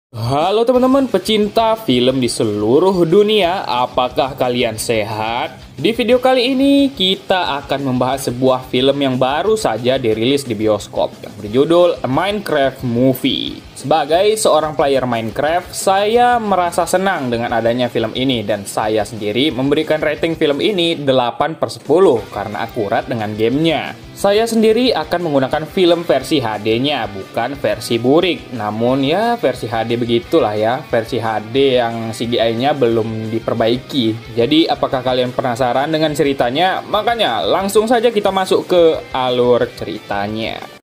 Halo teman-teman pecinta film di seluruh dunia, apakah kalian sehat? Di video kali ini kita akan membahas sebuah film yang baru saja dirilis di bioskop yang berjudul A Minecraft Movie. Sebagai seorang player Minecraft, saya merasa senang dengan adanya film ini dan saya sendiri memberikan rating film ini 8/10 karena akurat dengan gamenya. Saya sendiri akan menggunakan film versi HD-nya, bukan versi burik. Namun ya versi HD begitulah ya, versi HD yang CGI-nya belum diperbaiki. Jadi apakah kalian penasaran dengan ceritanya? Makanya langsung saja kita masuk ke alur ceritanya.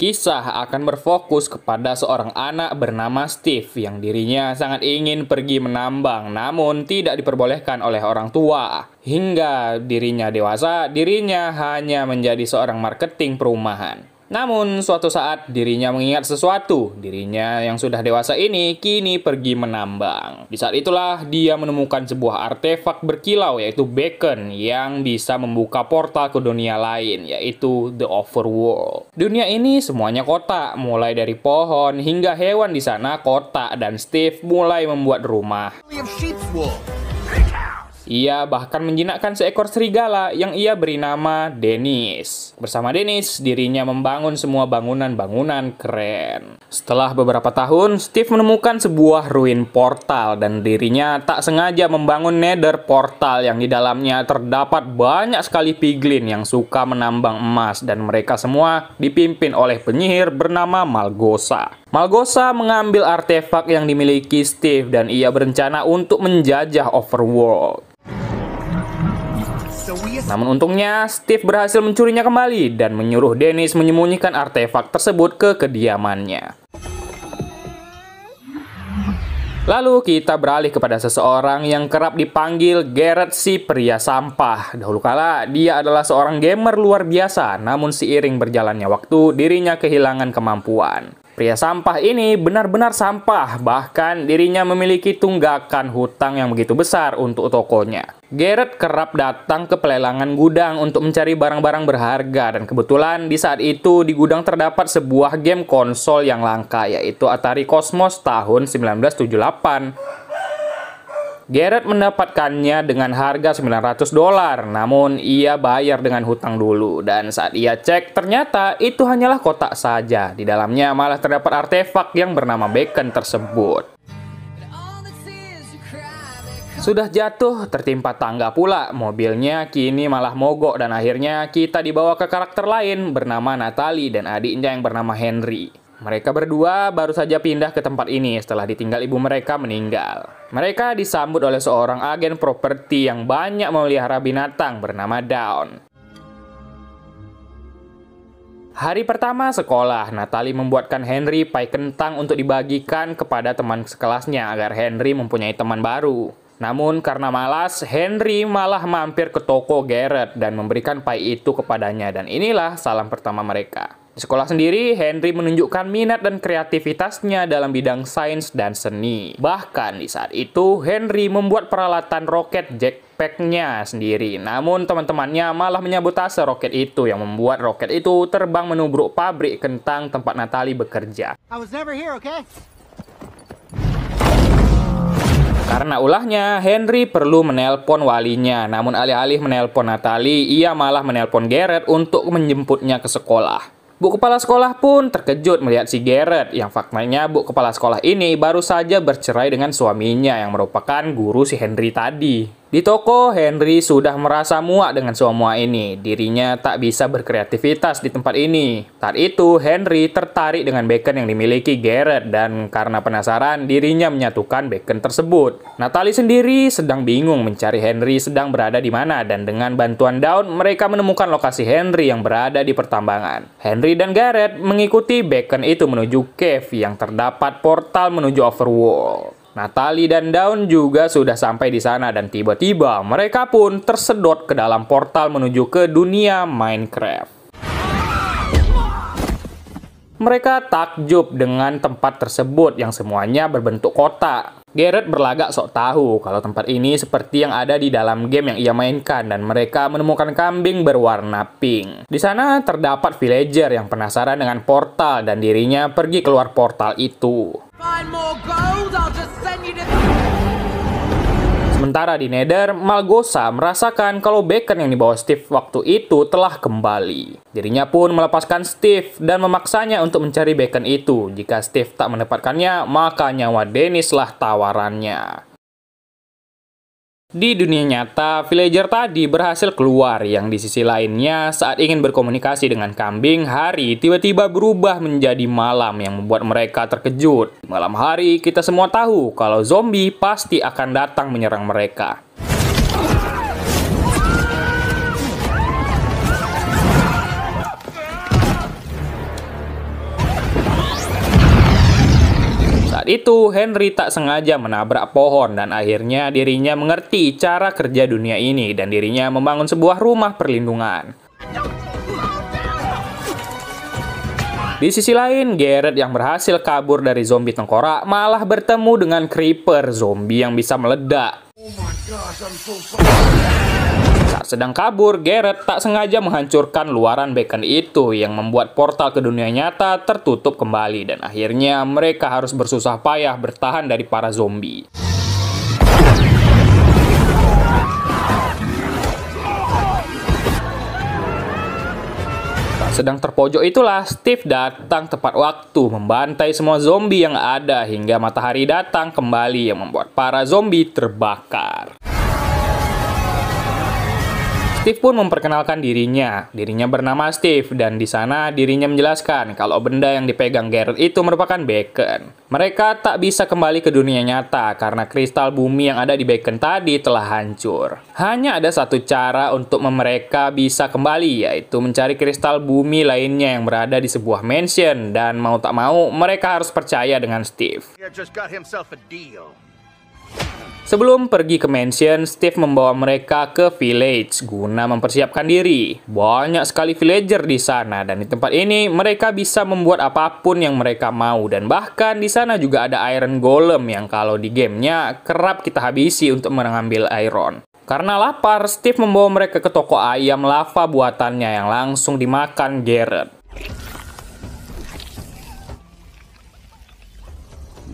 Kisah akan berfokus kepada seorang anak bernama Steve yang dirinya sangat ingin pergi menambang namun tidak diperbolehkan oleh orang tua. Hingga dirinya dewasa, dirinya hanya menjadi seorang marketing perumahan. Namun suatu saat dirinya mengingat sesuatu, dirinya yang sudah dewasa ini kini pergi menambang. Di saat itulah dia menemukan sebuah artefak berkilau yaitu beacon yang bisa membuka portal ke dunia lain yaitu The Overworld. Dunia ini semuanya kotak, mulai dari pohon hingga hewan di sana kotak dan Steve mulai membuat rumah. Ia bahkan menjinakkan seekor serigala yang ia beri nama Dennis. Bersama Dennis, dirinya membangun semua bangunan-bangunan keren. Setelah beberapa tahun, Steve menemukan sebuah ruin portal dan dirinya tak sengaja membangun nether portal yang di dalamnya terdapat banyak sekali piglin yang suka menambang emas dan mereka semua dipimpin oleh penyihir bernama Malgosa. Malgosa mengambil artefak yang dimiliki Steve dan ia berencana untuk menjajah Overworld. Namun untungnya, Steve berhasil mencurinya kembali dan menyuruh Dennis menyembunyikan artefak tersebut ke kediamannya. Lalu kita beralih kepada seseorang yang kerap dipanggil Garrett si pria sampah. Dahulu kala, dia adalah seorang gamer luar biasa, namun seiring berjalannya waktu, dirinya kehilangan kemampuan. Pria sampah ini benar-benar sampah, bahkan dirinya memiliki tunggakan hutang yang begitu besar untuk tokonya. Garrett kerap datang ke pelelangan gudang untuk mencari barang-barang berharga dan kebetulan di saat itu di gudang terdapat sebuah game konsol yang langka yaitu Atari Cosmos tahun 1978. Garrett mendapatkannya dengan harga $900, namun ia bayar dengan hutang dulu. Dan saat ia cek, ternyata itu hanyalah kotak saja. Di dalamnya malah terdapat artefak yang bernama beacon tersebut. Sudah jatuh, tertimpa tangga pula. Mobilnya kini malah mogok dan akhirnya kita dibawa ke karakter lain bernama Natalie dan adiknya yang bernama Henry. Mereka berdua baru saja pindah ke tempat ini setelah ditinggal ibu mereka meninggal. Mereka disambut oleh seorang agen properti yang banyak memelihara binatang bernama Dawn. Hari pertama sekolah, Natalie membuatkan Henry pai kentang untuk dibagikan kepada teman sekelasnya agar Henry mempunyai teman baru. Namun karena malas, Henry malah mampir ke toko Garrett dan memberikan pai itu kepadanya dan inilah salam pertama mereka. Di sekolah sendiri, Henry menunjukkan minat dan kreativitasnya dalam bidang sains dan seni. Bahkan di saat itu, Henry membuat peralatan roket jetpack-nya sendiri. Namun teman-temannya malah menyabotase roket itu yang membuat roket itu terbang menubruk pabrik kentang tempat Natalie bekerja. Karena ulahnya, Henry perlu menelpon walinya. Namun alih-alih menelpon Natalie, ia malah menelpon Garrett untuk menjemputnya ke sekolah. Bu kepala sekolah pun terkejut melihat si Garrett, yang faktanya bu kepala sekolah ini baru saja bercerai dengan suaminya yang merupakan guru si Henry tadi. Di toko, Henry sudah merasa muak dengan semua ini. Dirinya tak bisa berkreativitas di tempat ini. Saat itu, Henry tertarik dengan beacon yang dimiliki Garrett dan karena penasaran, dirinya menyatukan beacon tersebut. Natalie sendiri sedang bingung mencari Henry sedang berada di mana dan dengan bantuan Dawn, mereka menemukan lokasi Henry yang berada di pertambangan. Henry dan Garrett mengikuti beacon itu menuju cave yang terdapat portal menuju Overworld. Natalie dan Dawn juga sudah sampai di sana dan tiba-tiba mereka pun tersedot ke dalam portal menuju ke dunia Minecraft. Mereka takjub dengan tempat tersebut yang semuanya berbentuk kotak. Garrett berlagak sok tahu kalau tempat ini seperti yang ada di dalam game yang ia mainkan dan mereka menemukan kambing berwarna pink. Di sana terdapat villager yang penasaran dengan portal dan dirinya pergi keluar portal itu. Sementara di Nether, Malgosa merasakan kalau beacon yang dibawa Steve waktu itu telah kembali. Dirinya pun melepaskan Steve dan memaksanya untuk mencari beacon itu. Jika Steve tak mendapatkannya, maka nyawa Dennis lah tawarannya. Di dunia nyata, villager tadi berhasil keluar yang di sisi lainnya saat ingin berkomunikasi dengan kambing, hari tiba-tiba berubah menjadi malam yang membuat mereka terkejut. Malam hari, kita semua tahu kalau zombie pasti akan datang menyerang mereka. Saat itu, Henry tak sengaja menabrak pohon dan akhirnya dirinya mengerti cara kerja dunia ini dan dirinya membangun sebuah rumah perlindungan. Di sisi lain, Garrett yang berhasil kabur dari zombie tengkorak malah bertemu dengan creeper zombie yang bisa meledak. Saat sedang kabur, Garrett tak sengaja menghancurkan luaran beacon itu yang membuat portal ke dunia nyata tertutup kembali dan akhirnya mereka harus bersusah payah bertahan dari para zombie. Saat sedang terpojok itulah Steve datang tepat waktu membantai semua zombie yang ada hingga matahari datang kembali yang membuat para zombie terbakar. Steve pun memperkenalkan dirinya. Dirinya bernama Steve dan di sana dirinya menjelaskan kalau benda yang dipegang Garrett itu merupakan beacon. Mereka tak bisa kembali ke dunia nyata karena kristal bumi yang ada di beacon tadi telah hancur. Hanya ada satu cara untuk mereka bisa kembali, yaitu mencari kristal bumi lainnya yang berada di sebuah mansion dan mau tak mau mereka harus percaya dengan Steve. Sebelum pergi ke mansion, Steve membawa mereka ke village guna mempersiapkan diri. Banyak sekali villager di sana dan di tempat ini mereka bisa membuat apapun yang mereka mau dan bahkan di sana juga ada iron golem yang kalau di gamenya kerap kita habisi untuk mengambil iron. Karena lapar, Steve membawa mereka ke toko ayam lava buatannya yang langsung dimakan Garrett.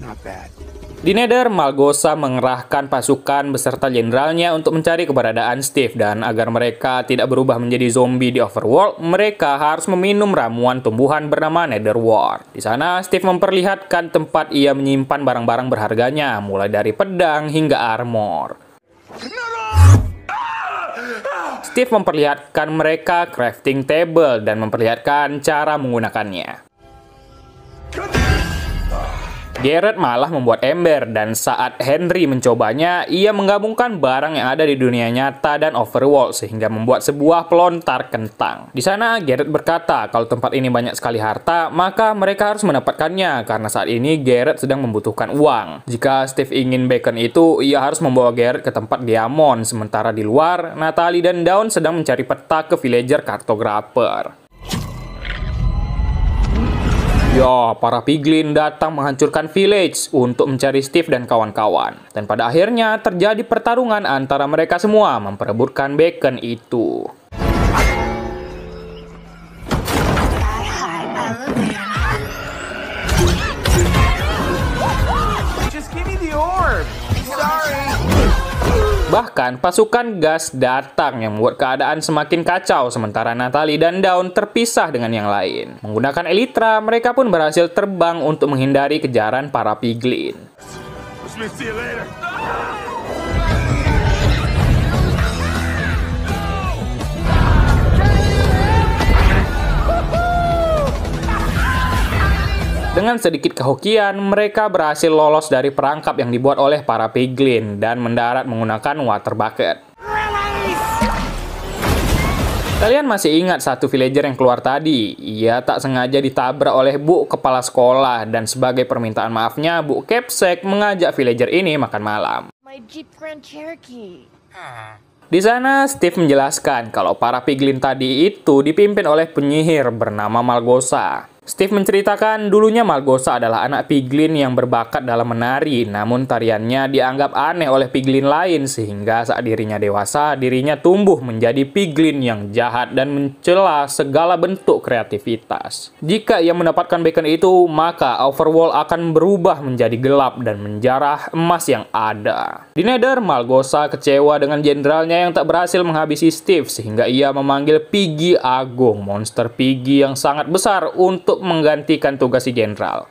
Not bad. Di Nether, Malgosa mengerahkan pasukan beserta jenderalnya untuk mencari keberadaan Steve dan agar mereka tidak berubah menjadi zombie di Overworld, mereka harus meminum ramuan tumbuhan bernama Netherwort. Di sana, Steve memperlihatkan tempat ia menyimpan barang-barang berharganya, mulai dari pedang hingga armor. Steve memperlihatkan mereka crafting table dan memperlihatkan cara menggunakannya. Garrett malah membuat ember dan saat Henry mencobanya, ia menggabungkan barang yang ada di dunia nyata dan Overworld sehingga membuat sebuah pelontar kentang. Di sana, Garrett berkata kalau tempat ini banyak sekali harta, maka mereka harus mendapatkannya karena saat ini Garrett sedang membutuhkan uang. Jika Steve ingin beacon itu, ia harus membawa Garrett ke tempat Diamond, sementara di luar, Natalie dan Dawn sedang mencari peta ke villager cartographer. Ya, para piglin datang menghancurkan village untuk mencari Steve dan kawan-kawan. Dan pada akhirnya terjadi pertarungan antara mereka semua memperebutkan beacon itu. Just give me the orb. Sorry. Bahkan pasukan gas datang yang membuat keadaan semakin kacau sementara Natalie dan Dawn terpisah dengan yang lain. Menggunakan Elytra, mereka pun berhasil terbang untuk menghindari kejaran para piglin. Dengan sedikit kehokian, mereka berhasil lolos dari perangkap yang dibuat oleh para piglin dan mendarat menggunakan water bucket. Kalian masih ingat satu villager yang keluar tadi? Ia tak sengaja ditabrak oleh Bu Kepala Sekolah dan sebagai permintaan maafnya, Bu Capsek mengajak villager ini makan malam. My Jeep Grand Cherokee. Di sana, Steve menjelaskan kalau para piglin tadi itu dipimpin oleh penyihir bernama Malgosa. Steve menceritakan dulunya Malgosa adalah anak piglin yang berbakat dalam menari, namun tariannya dianggap aneh oleh piglin lain sehingga saat dirinya dewasa, dirinya tumbuh menjadi piglin yang jahat dan mencela segala bentuk kreativitas. Jika ia mendapatkan beacon itu, maka Overworld akan berubah menjadi gelap dan menjarah emas yang ada. Di Nether, Malgosa kecewa dengan jenderalnya yang tak berhasil menghabisi Steve sehingga ia memanggil Piggy Agung, monster Piggy yang sangat besar untuk menggantikan tugas si jenderal.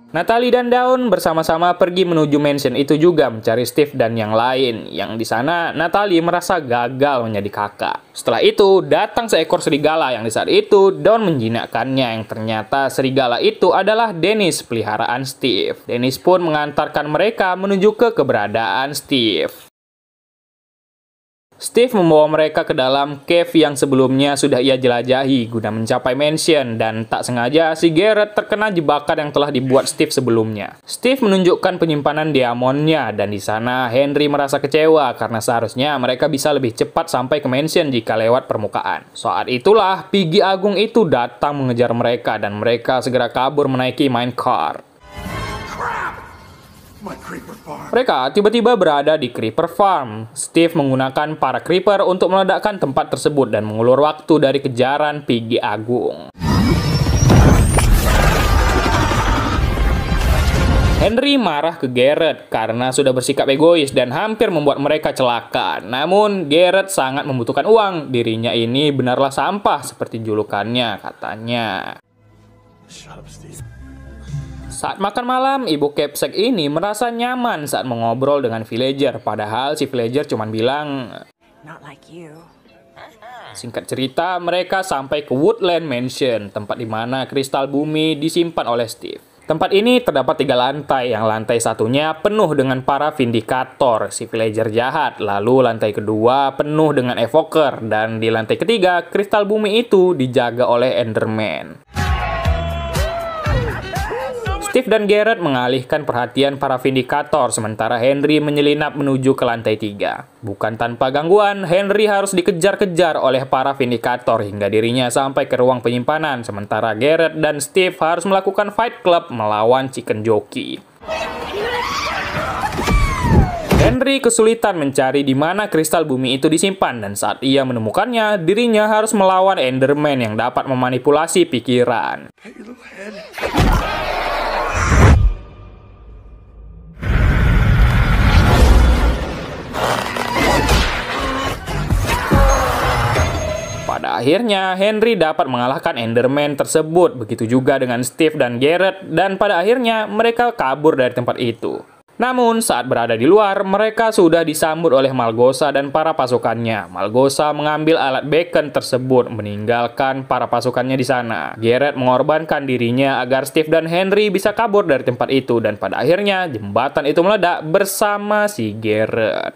Natalie dan Dawn bersama-sama pergi menuju mansion itu juga mencari Steve dan yang lain. Yang di sana Natalie merasa gagal menjadi kakak. Setelah itu datang seekor serigala yang di saat itu Dawn menjinakkannya, yang ternyata serigala itu adalah Dennis, peliharaan Steve. Dennis pun mengantarkan mereka menuju ke keberadaan Steve. Steve membawa mereka ke dalam cave yang sebelumnya sudah ia jelajahi guna mencapai mansion, dan tak sengaja si Garrett terkena jebakan yang telah dibuat Steve sebelumnya. Steve menunjukkan penyimpanan diamondnya, dan di sana Henry merasa kecewa karena seharusnya mereka bisa lebih cepat sampai ke mansion jika lewat permukaan. Saat itulah Piggy Agung itu datang mengejar mereka dan mereka segera kabur menaiki minecart. Mereka tiba-tiba berada di Creeper Farm. Steve menggunakan para Creeper untuk meledakkan tempat tersebut dan mengulur waktu dari kejaran Piggy Agung. Henry marah ke Garrett karena sudah bersikap egois dan hampir membuat mereka celaka. Namun Garrett sangat membutuhkan uang. Dirinya ini benarlah sampah seperti julukannya, katanya. Saat makan malam, ibu Capsec ini merasa nyaman saat mengobrol dengan villager, padahal si villager cuma bilang, Not like you. Singkat cerita, mereka sampai ke Woodland Mansion, tempat di mana kristal bumi disimpan oleh Steve. Tempat ini terdapat 3 lantai, yang lantai satunya penuh dengan para vindikator, si villager jahat, lalu lantai kedua penuh dengan evoker, dan di lantai ketiga, kristal bumi itu dijaga oleh Enderman. Steve dan Garrett mengalihkan perhatian para vindikator, sementara Henry menyelinap menuju ke lantai 3. Bukan tanpa gangguan, Henry harus dikejar-kejar oleh para vindikator hingga dirinya sampai ke ruang penyimpanan, sementara Garrett dan Steve harus melakukan fight club melawan Chicken Jockey. Henry kesulitan mencari di mana kristal bumi itu disimpan, dan saat ia menemukannya, dirinya harus melawan Enderman yang dapat memanipulasi pikiran. Pada akhirnya, Henry dapat mengalahkan Enderman tersebut, begitu juga dengan Steve dan Garrett, dan pada akhirnya mereka kabur dari tempat itu. Namun, saat berada di luar, mereka sudah disambut oleh Malgosa dan para pasukannya. Malgosa mengambil alat beacon tersebut, meninggalkan para pasukannya di sana. Garrett mengorbankan dirinya agar Steve dan Henry bisa kabur dari tempat itu, dan pada akhirnya jembatan itu meledak bersama si Garrett.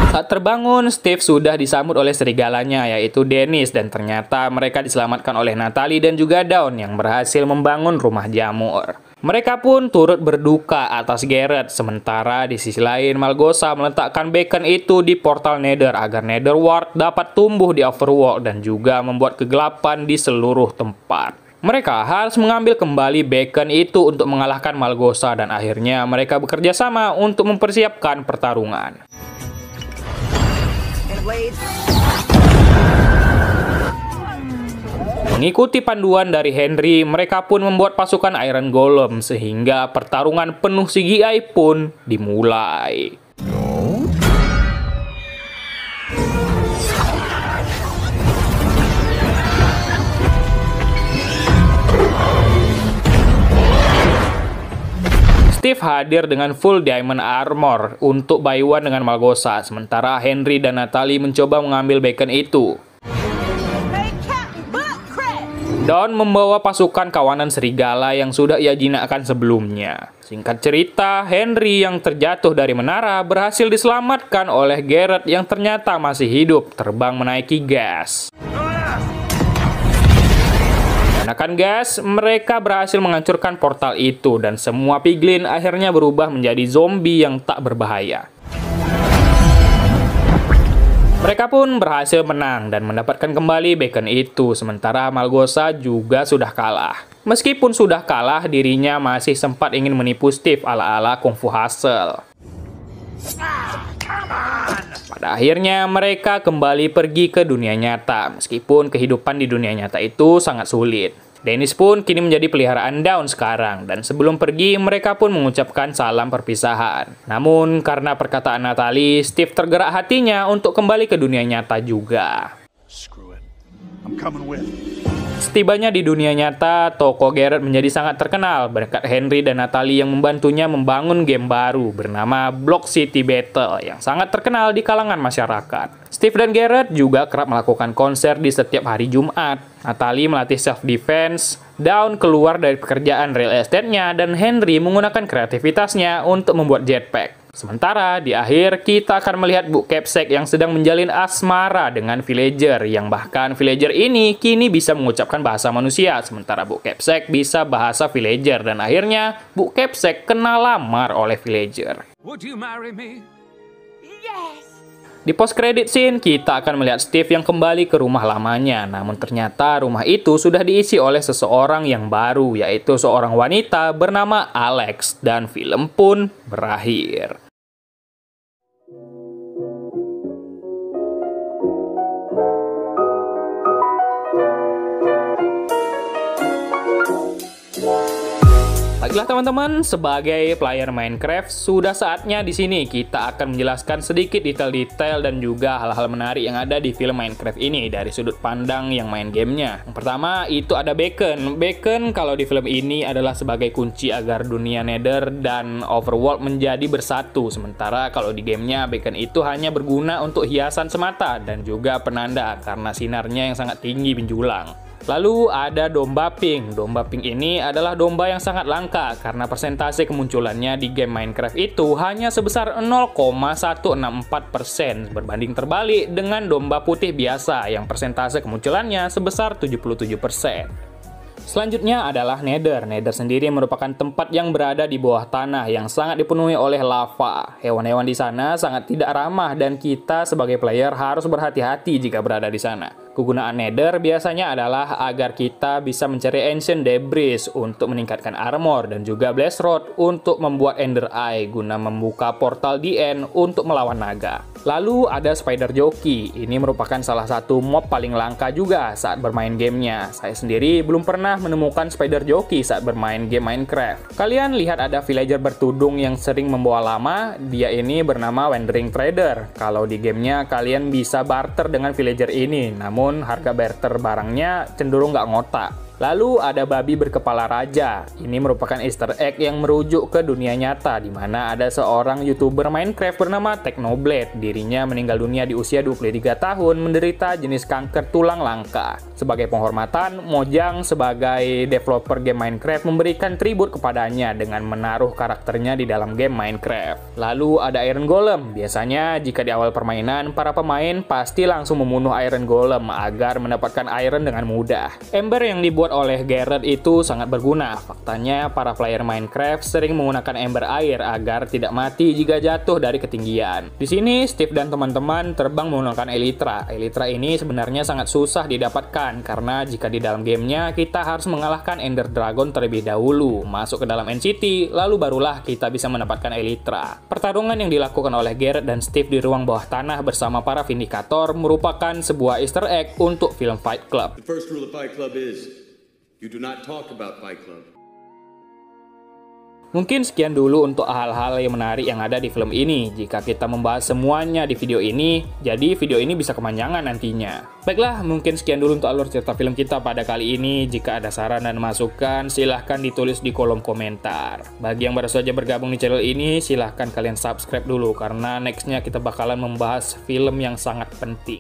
Saat terbangun, Steve sudah disambut oleh serigalanya, yaitu Dennis, dan ternyata mereka diselamatkan oleh Natalie dan juga Dawn yang berhasil membangun rumah jamur. Mereka pun turut berduka atas Garrett, sementara di sisi lain Malgosa meletakkan beacon itu di portal Nether agar Netherward dapat tumbuh di Overworld dan juga membuat kegelapan di seluruh tempat. Mereka harus mengambil kembali beacon itu untuk mengalahkan Malgosa, dan akhirnya mereka bekerja sama untuk mempersiapkan pertarungan. Mengikuti panduan dari Henry, mereka pun membuat pasukan Iron Golem sehingga pertarungan penuh CGI pun dimulai. Steve hadir dengan full diamond armor untuk buy one dengan Malgosa, sementara Henry dan Natalie mencoba mengambil beacon itu. Dawn membawa pasukan kawanan serigala yang sudah ia jinakkan sebelumnya. Singkat cerita, Henry yang terjatuh dari menara berhasil diselamatkan oleh Garrett yang ternyata masih hidup, terbang menaiki gas. Menggunakan gas, mereka berhasil menghancurkan portal itu dan semua piglin akhirnya berubah menjadi zombie yang tak berbahaya. Mereka pun berhasil menang dan mendapatkan kembali beacon itu, sementara Malgosa juga sudah kalah. Meskipun sudah kalah, dirinya masih sempat ingin menipu Steve ala-ala Kung Fu Hustle. Pada akhirnya mereka kembali pergi ke dunia nyata, meskipun kehidupan di dunia nyata itu sangat sulit. Dennis pun kini menjadi peliharaan Dawn sekarang, dan sebelum pergi mereka pun mengucapkan salam perpisahan. Namun karena perkataan Natalie, Steve tergerak hatinya untuk kembali ke dunia nyata juga. Screw it. I'm coming with. Setibanya di dunia nyata, toko Garrett menjadi sangat terkenal berkat Henry dan Natalie yang membantunya membangun game baru bernama Block City Battle yang sangat terkenal di kalangan masyarakat. Steve dan Garrett juga kerap melakukan konser di setiap hari Jumat. Natalie melatih self-defense, Dawn keluar dari pekerjaan real estate-nya, dan Henry menggunakan kreativitasnya untuk membuat jetpack. Sementara di akhir kita akan melihat Bu Capsek yang sedang menjalin asmara dengan villager, yang bahkan villager ini kini bisa mengucapkan bahasa manusia, sementara Bu Capsek bisa bahasa villager, dan akhirnya Bu Capsek kena lamar oleh villager. Would you marry me? Yes! Di post credit scene, kita akan melihat Steve yang kembali ke rumah lamanya. Namun ternyata rumah itu sudah diisi oleh seseorang yang baru, yaitu seorang wanita bernama Alex. Dan film pun berakhir. Baiklah teman-teman, sebagai player Minecraft, sudah saatnya di sini kita akan menjelaskan sedikit detail-detail dan juga hal-hal menarik yang ada di film Minecraft ini dari sudut pandang yang main gamenya. Yang pertama, itu ada beacon. Beacon kalau di film ini adalah sebagai kunci agar dunia Nether dan Overworld menjadi bersatu. Sementara kalau di gamenya, beacon itu hanya berguna untuk hiasan semata dan juga penanda karena sinarnya yang sangat tinggi menjulang. Lalu ada domba pink. Domba pink ini adalah domba yang sangat langka karena persentase kemunculannya di game Minecraft itu hanya sebesar 0,164% berbanding terbalik dengan domba putih biasa yang persentase kemunculannya sebesar 77%. Selanjutnya adalah Nether. Nether sendiri merupakan tempat yang berada di bawah tanah yang sangat dipenuhi oleh lava. Hewan-hewan di sana sangat tidak ramah dan kita sebagai player harus berhati-hati jika berada di sana. Kegunaan Nether biasanya adalah agar kita bisa mencari Ancient Debris untuk meningkatkan armor dan juga Blast Rod untuk membuat Ender Eye guna membuka portal di end untuk melawan naga. Lalu ada Spider Jockey. Ini merupakan salah satu mob paling langka juga saat bermain gamenya. Saya sendiri belum pernah menemukan Spider Jockey saat bermain game Minecraft. Kalian lihat ada villager bertudung yang sering membawa lama. Dia ini bernama Wandering Trader. Kalau di gamenya kalian bisa barter dengan villager ini, namun harga barter barangnya cenderung nggak ngotak. Lalu ada babi berkepala raja. Ini merupakan Easter egg yang merujuk ke dunia nyata, di mana ada seorang YouTuber Minecraft bernama Technoblade. Dirinya meninggal dunia di usia 23 tahun menderita jenis kanker tulang langka. Sebagai penghormatan, Mojang sebagai developer game Minecraft memberikan tribut kepadanya dengan menaruh karakternya di dalam game Minecraft. Lalu ada Iron Golem. Biasanya jika di awal permainan, para pemain pasti langsung membunuh Iron Golem agar mendapatkan iron dengan mudah. Ember yang dibuat oleh Garrett itu sangat berguna. Faktanya, para player Minecraft sering menggunakan ember air agar tidak mati jika jatuh dari ketinggian. Di sini, Steve dan teman-teman terbang menggunakan Elytra. Elytra ini sebenarnya sangat susah didapatkan, karena jika di dalam gamenya, kita harus mengalahkan Ender Dragon terlebih dahulu, masuk ke dalam End City, lalu barulah kita bisa mendapatkan Elytra. Pertarungan yang dilakukan oleh Garrett dan Steve di ruang bawah tanah bersama para Vindicator merupakan sebuah Easter egg untuk film Fight Club. The first rule of Fight Club is you do not talk about Fight Club. Mungkin sekian dulu untuk hal-hal yang menarik yang ada di film ini. Jika kita membahas semuanya di video ini, jadi video ini bisa kepanjangan nantinya. Baiklah, mungkin sekian dulu untuk alur cerita film kita pada kali ini. Jika ada saran dan masukan, silahkan ditulis di kolom komentar. Bagi yang baru saja bergabung di channel ini, silahkan kalian subscribe dulu, karena nextnya kita bakalan membahas film yang sangat penting.